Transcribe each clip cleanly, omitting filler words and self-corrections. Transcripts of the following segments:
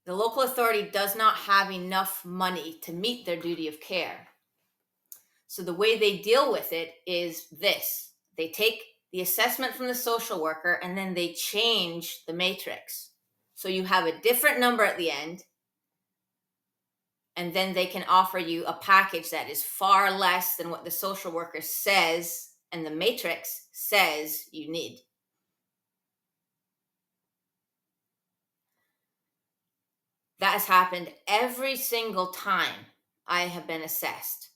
the local authority does not have enough money to meet their duty of care. So the way they deal with it is this. They take the assessment from the social worker and then they change the matrix. So you have a different number at the end, and then they can offer you a package that is far less than what the social worker says and the matrix says you need. That has happened every single time I have been assessed.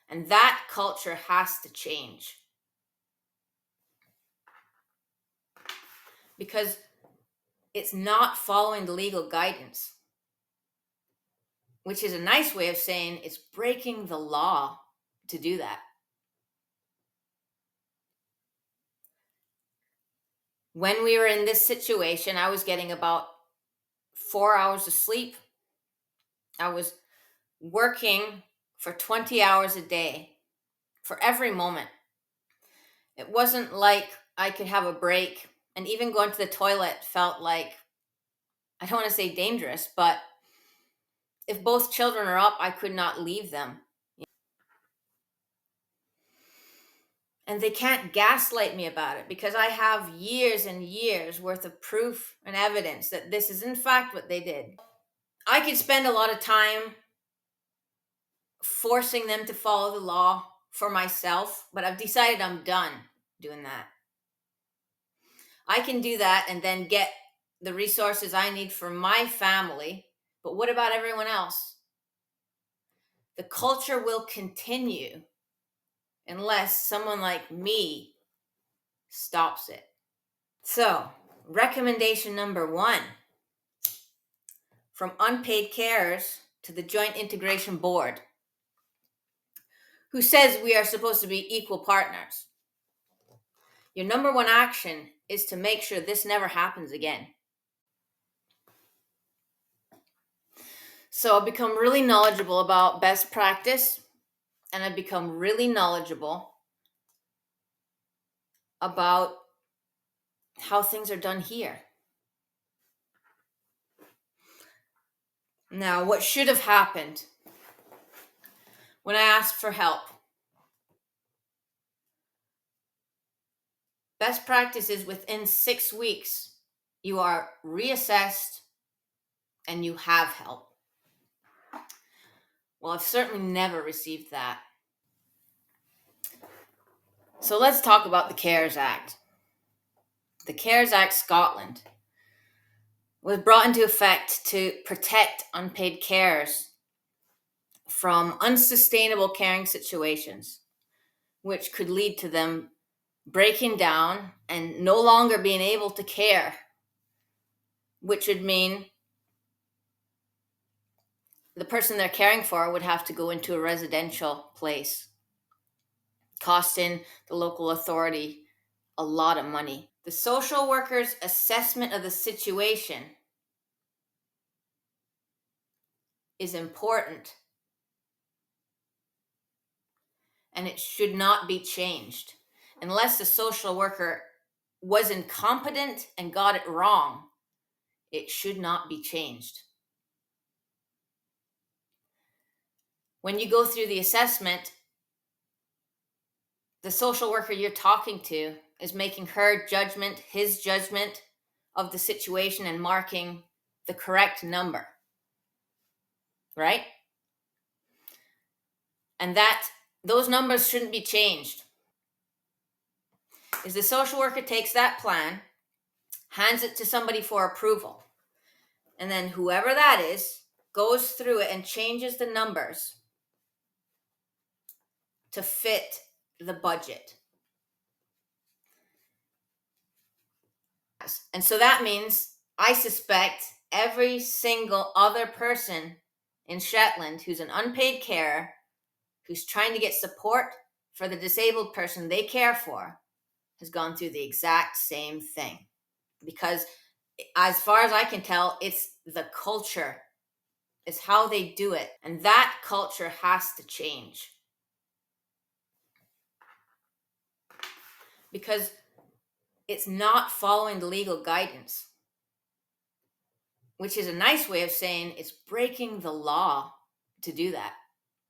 And that culture has to change. Because it's not following the legal guidance, which is a nice way of saying it's breaking the law to do that. When we were in this situation, I was getting about 4 hours of sleep. I was working for 20 hours a day for every moment. It wasn't like I could have a break, and even going to the toilet felt like, I don't want to say dangerous, but if both children are up, I could not leave them. And they can't gaslight me about it because I have years and years worth of proof and evidence that this is in fact what they did. I could spend a lot of time forcing them to follow the law for myself, but I've decided I'm done doing that. I can do that and then get the resources I need for my family, but what about everyone else? The culture will continue unless someone like me stops it. So, recommendation number 1, from unpaid carers to the Joint Integration Board, who says we are supposed to be equal partners. Your number 1 action is to make sure this never happens again. So I've become really knowledgeable about best practice, and I've become really knowledgeable about how things are done here. Now, what should have happened when I asked for help? Best practice is within 6 weeks, you are reassessed and you have help. Well, I've certainly never received that. So let's talk about the CARES Act. The CARES Act Scotland was brought into effect to protect unpaid carers from unsustainable caring situations, which could lead to them breaking down and no longer being able to care, which would mean the person they're caring for would have to go into a residential place, costing the local authority a lot of money. The social worker's assessment of the situation is important, and it should not be changed. Unless the social worker was incompetent and got it wrong, it should not be changed. When you go through the assessment, the social worker you're talking to is making her judgment, his judgment of the situation and marking the correct number, right? And that those numbers shouldn't be changed. Is the social worker takes that plan, hands it to somebody for approval, and then whoever that is goes through it and changes the numbers to fit the budget. And so that means I suspect every single other person in Shetland who's an unpaid carer, who's trying to get support for the disabled person they care for, has gone through the exact same thing. Because as far as I can tell, it's the culture. It's how they do it. And that culture has to change. Because it's not following the legal guidance, which is a nice way of saying it's breaking the law to do that.